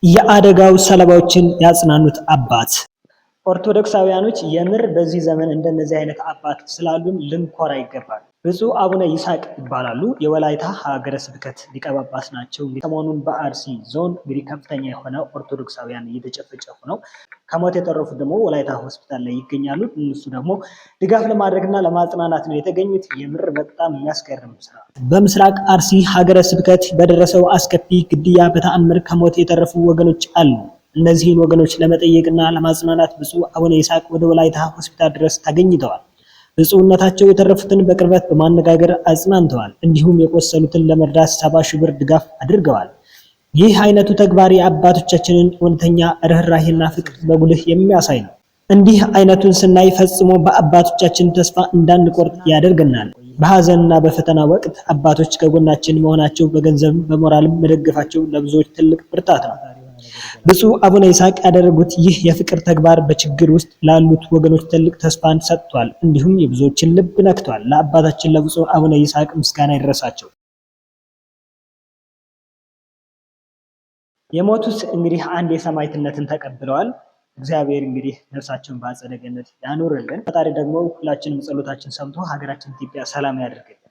የአደጋው ሰለባዎችን ያጽናኑት አባት። ኦርቶዶክሳውያኖች የምር በዚህ ዘመን እንደነዚህ አይነት አባት ስላሉን ልንኮራ ይገባል። ብፁዕ አቡነ ይስሐቅ ይባላሉ። የወላይታ ሀገረ ስብከት ሊቀ ጳጳስ ናቸው። ሰሞኑን በአርሲ ዞን እንግዲህ ከፍተኛ የሆነ ኦርቶዶክሳውያን እየተጨፈጨፉ ነው። ከሞት የተረፉት ደግሞ ወላይታ ሆስፒታል ላይ ይገኛሉ። እነሱ ደግሞ ድጋፍ ለማድረግና ለማጽናናት ነው የተገኙት። የምር በጣም የሚያስገርም ስራ። በምስራቅ አርሲ ሀገረ ስብከት በደረሰው አስከፊ ግድያ በተአምር ከሞት የተረፉ ወገኖች አሉ። እነዚህን ወገኖች ለመጠየቅና ለማጽናናት ብፁዕ አቡነ ይስሐቅ ወደ ወላይታ ሆስፒታል ድረስ ተገኝተዋል። ብፁዕነታቸው የተረፉትን በቅርበት በማነጋገር አጽናንተዋል። እንዲሁም የቆሰሉትን ለመርዳት 70 ሺህ ብር ድጋፍ አድርገዋል። ይህ አይነቱ ተግባር የአባቶቻችንን እውነተኛ ርኅራኄና ፍቅር በጉልህ የሚያሳይ ነው። እንዲህ አይነቱን ስናይ ፈጽሞ በአባቶቻችን ተስፋ እንዳንቆርጥ ያደርገናል። በሐዘንና በፈተና ወቅት አባቶች ከጎናችን መሆናቸው፣ በገንዘብም በሞራልም መደገፋቸው ለብዙዎች ትልቅ ብርታት ነው። ብፁዕ አቡነ ይስሐቅ ያደረጉት ይህ የፍቅር ተግባር በችግር ውስጥ ላሉት ወገኖች ትልቅ ተስፋን ሰጥቷል። እንዲሁም የብዙዎችን ልብ ነክቷል። ለአባታችን ለብፁዕ አቡነ ይስሐቅ ምስጋና ይድረሳቸው። የሞቱት እንግዲህ አንድ የሰማዕትነትን ተቀብለዋል። እግዚአብሔር እንግዲህ ነፍሳቸውን በአጸደ ገነት ያኖርልን። ፈጣሪ ደግሞ ሁላችንም ጸሎታችን ሰምቶ ሀገራችን ኢትዮጵያ ሰላም ያድርግልን።